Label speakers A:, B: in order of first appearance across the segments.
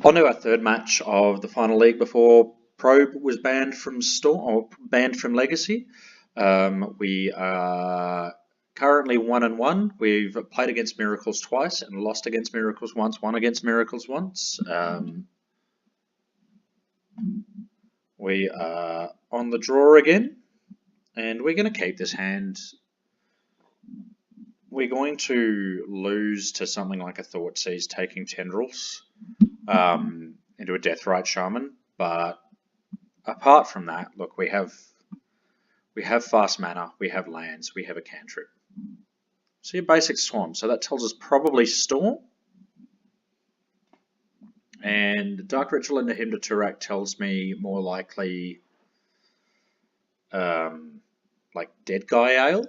A: On to our third match of the final league before Probe was banned from Storm or banned from Legacy. We are currently 1-1. We've played against Miracles twice and lost against Miracles once, won against Miracles once. We are on the draw again, and we're going to keep this hand. We're going to lose to something like a Thoughtseize taking Tendrils into a Deathrite Shaman, but apart from that, look, we have fast mana, we have lands, we have a cantrip. So your basic Swamp, so that tells us probably Storm. And Dark Ritual into Hymn to Turak tells me more likely like Dead Guy Ale.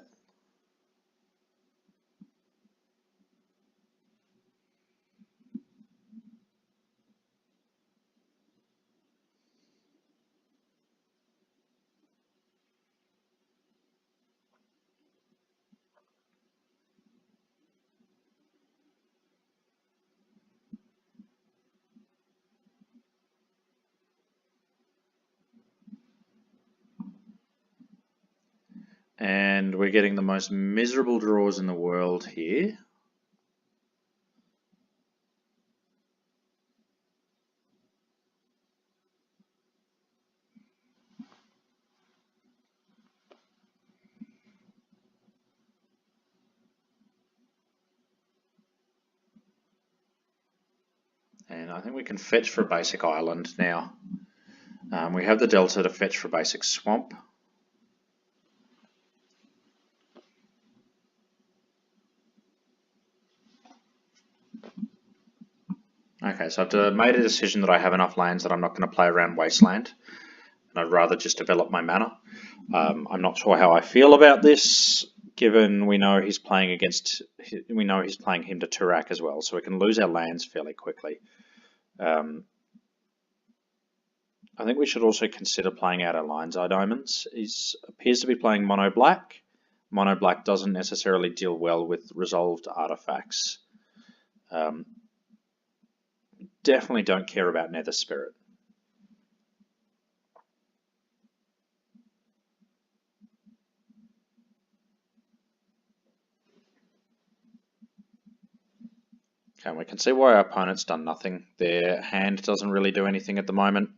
A: And we're getting the most miserable draws in the world here. And I think we can fetch for a basic island now. We have the Delta to fetch for basic Swamp. Okay, so I've made a decision that I have enough lands that I'm not going to play around Wasteland, and I'd rather just develop my mana. I'm not sure how I feel about this, given we know he's playing Hymn to Turak as well, so we can lose our lands fairly quickly. I think we should also consider playing out our Lion's Eye Diamonds. He appears to be playing Mono Black. Mono Black doesn't necessarily deal well with resolved artifacts. Definitely don't care about Nether Spirit. Okay, we can see why our opponent's done nothing. Their hand doesn't really do anything at the moment.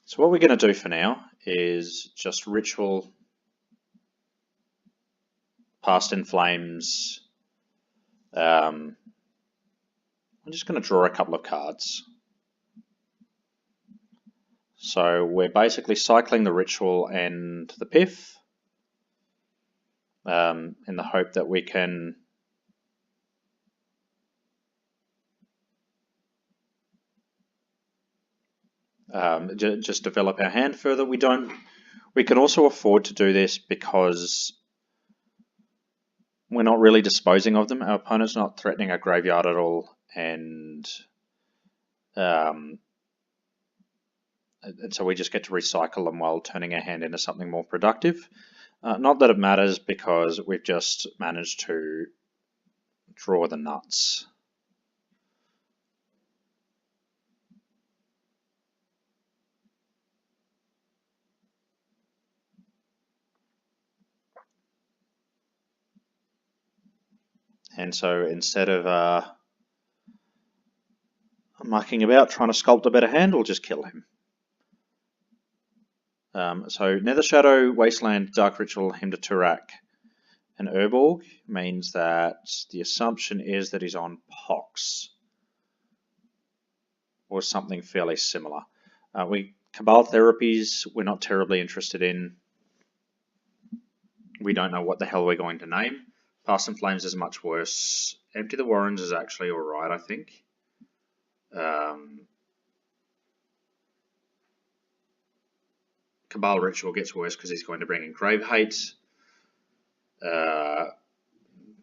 A: So what we're going to do for now is just Ritual, Past in Flames. I'm just going to draw a couple of cards. So we're basically cycling the Ritual and the Pith in the hope that we can just develop our hand further. We can also afford to do this because we're not really disposing of them. Our opponent's not threatening our graveyard at all, and so we just get to recycle them while turning our hand into something more productive. Not that it matters, because we've just managed to draw the nuts. And so instead of mucking about trying to sculpt a better hand, we'll just kill him. So Nether Shadow, Wasteland, Dark Ritual, Hymn to Turak, and Urborg means that the assumption is that he's on Pox or something fairly similar. Cabal Therapies we're not terribly interested in. We don't know what the hell we're going to name. Past in Flames is much worse. Empty the Warrens is actually alright, I think. Cabal Ritual gets worse because he's going to bring in Grave Hate.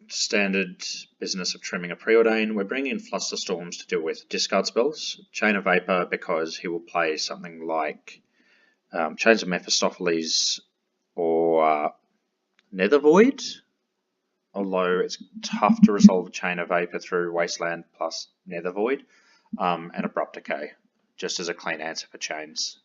A: Standard business of trimming a Preordain. We're bringing in Flusterstorms to deal with discard spells. Chain of Vapor because he will play something like Chains of Mephistopheles or Nether Void, although it's tough to resolve a Chain of Vapor through Wasteland plus Nether Void, and Abrupt Decay, just as a clean answer for chains.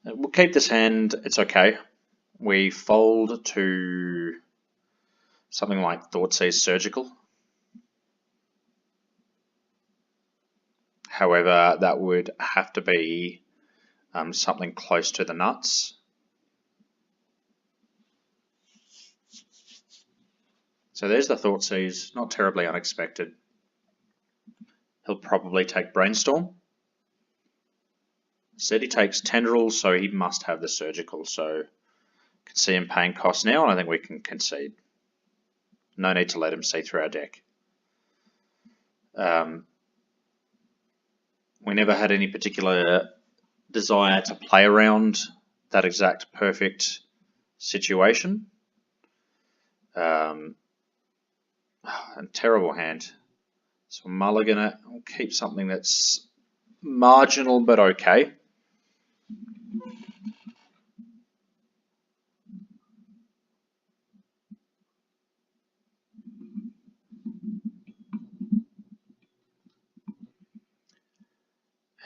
A: We'll keep this hand, it's okay. We fold to something like Thoughtseize Surgical. However, that would have to be something close to the nuts. So there's the Thoughtseize, not terribly unexpected. He'll probably take Brainstorm. Instead he takes Tendrils, so he must have the Surgical, so can see him paying costs now, and I think we can concede. No need to let him see through our deck. We never had any particular desire to play around that exact perfect situation. A terrible hand. So we'll mulligan it. We'll keep something that's marginal but okay.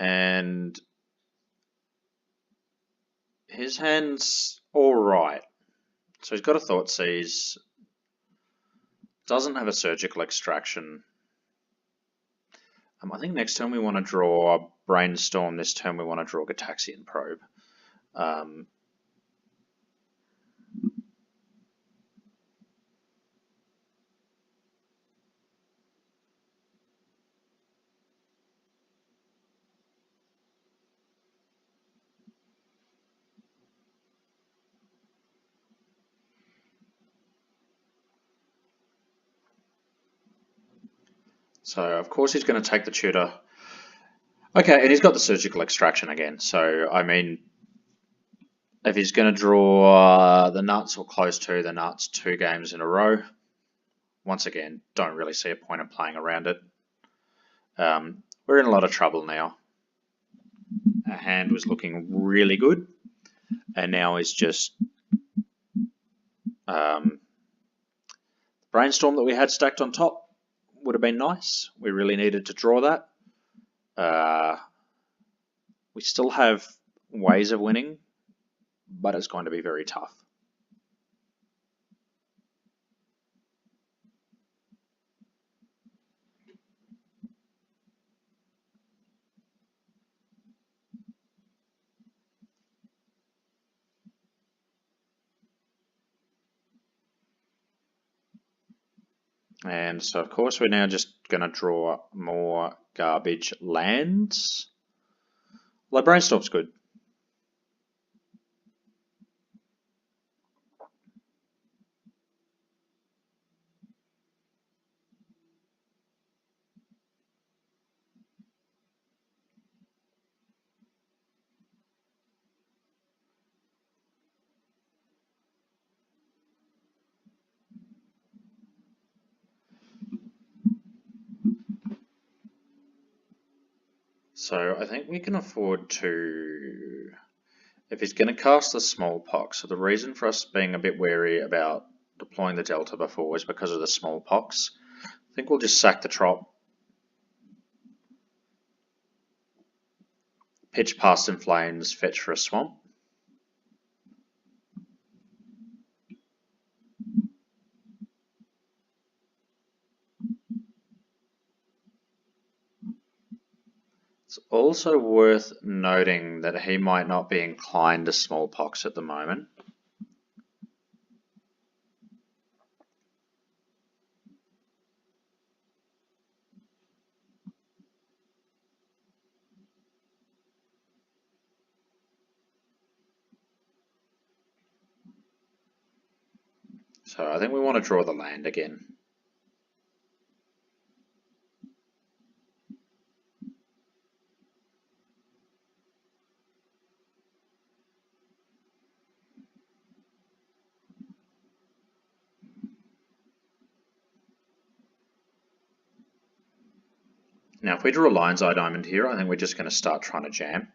A: And his hand's alright. So he's got a Thoughtseize. Doesn't have a Surgical Extraction. I think next turn we want to draw Brainstorm. This turn we want to draw Gitaxian Probe. So of course he's going to take the tutor. Okay, and he's got the Surgical Extraction again. So I mean, if he's going to draw the nuts or close to the nuts 2 games in a row, once again, don't really see a point of playing around it. We're in a lot of trouble now. Our hand was looking really good, and now is just Brainstorm that we had stacked on top would have been nice. We really needed to draw that. We still have ways of winning, but it's going to be very tough. And so of course we're now just going to draw more garbage lands. Well, Brainstorm's good. So I think we can afford to, if he's going to cast the Smallpox, so the reason for us being a bit wary about deploying the Delta before is because of the Smallpox. I think we'll just sack the Trop, pitch Past in Flames, fetch for a Swamp. It's also worth noting that he might not be inclined to Smallpox at the moment. So I think we want to draw the land again. Now, if we draw a Lion's Eye Diamond here, I think we're just going to start trying to jam.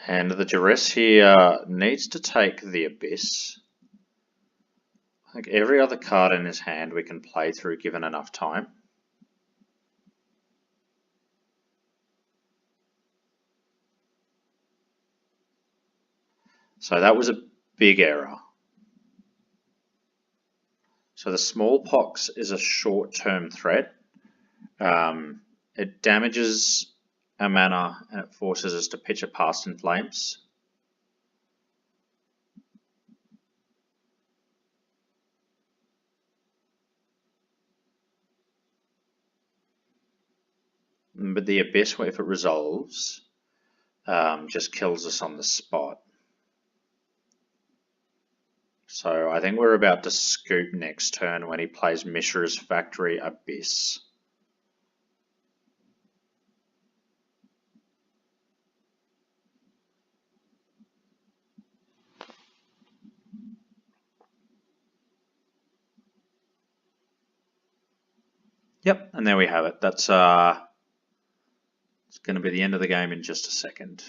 A: And the Duress here needs to take the Abyss. I think every other card in his hand we can play through given enough time. So that was a big error. So the Smallpox is a short-term threat. It damages a mana and it forces us to pitch a Past in Flames. But the Abyss, if it resolves, just kills us on the spot. So I think we're about to scoop next turn when he plays Mishra's Factory Abyss. Yep, and there we have it. That's it's going to be the end of the game in just a second.